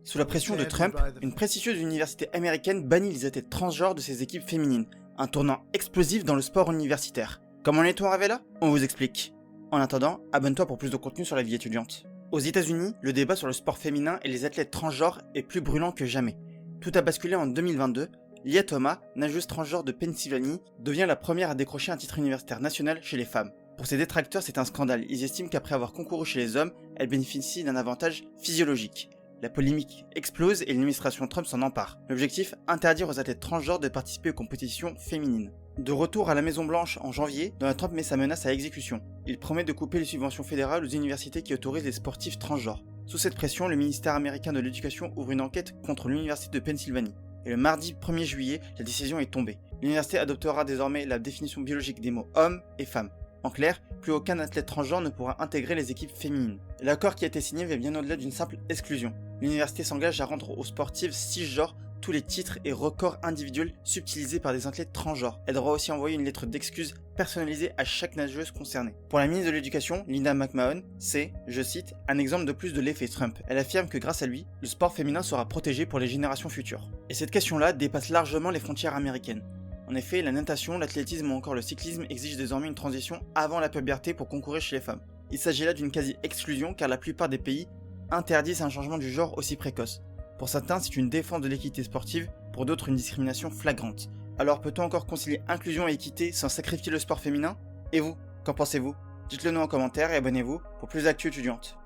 Sous la pression de Trump, une prestigieuse université américaine bannit les athlètes transgenres de ses équipes féminines, un tournant explosif dans le sport universitaire. Comment en est-on arrivé là? On vous explique. En attendant, abonne-toi pour plus de contenu sur la vie étudiante. Aux États-Unis, le débat sur le sport féminin et les athlètes transgenres est plus brûlant que jamais. Tout a basculé en 2022. Lia Thomas, nageuse transgenre de Pennsylvanie, devient la première à décrocher un titre universitaire national chez les femmes. Pour ses détracteurs, c'est un scandale. Ils estiment qu'après avoir concouru chez les hommes, elle bénéficie d'un avantage physiologique. La polémique explose et l'administration Trump s'en empare. L'objectif, interdire aux athlètes transgenres de participer aux compétitions féminines. De retour à la Maison-Blanche en janvier, Donald Trump met sa menace à exécution. Il promet de couper les subventions fédérales aux universités qui autorisent les sportifs transgenres. Sous cette pression, le ministère américain de l'Éducation ouvre une enquête contre l'université de Pennsylvanie. Et le mardi 1er juillet, la décision est tombée. L'université adoptera désormais la définition biologique des mots homme et femme. En clair, plus aucun athlète transgenre ne pourra intégrer les équipes féminines. L'accord qui a été signé va bien au-delà d'une simple exclusion. L'université s'engage à rendre aux sportives cisgenres tous les titres et records individuels subtilisés par des athlètes transgenres. Elle devra aussi envoyer une lettre d'excuse personnalisée à chaque nageuse concernée. Pour la ministre de l'Éducation, Linda McMahon, c'est, je cite, un exemple de plus de l'effet Trump. Elle affirme que grâce à lui, le sport féminin sera protégé pour les générations futures. Et cette question-là dépasse largement les frontières américaines. En effet, la natation, l'athlétisme ou encore le cyclisme exigent désormais une transition avant la puberté pour concourir chez les femmes. Il s'agit là d'une quasi-exclusion car la plupart des pays interdisent un changement du genre aussi précoce. Pour certains, c'est une défense de l'équité sportive, pour d'autres une discrimination flagrante. Alors peut-on encore concilier inclusion et équité sans sacrifier le sport féminin? Et vous, qu'en pensez-vous? Dites-le nous en commentaire et abonnez-vous pour plus d'actu étudiante.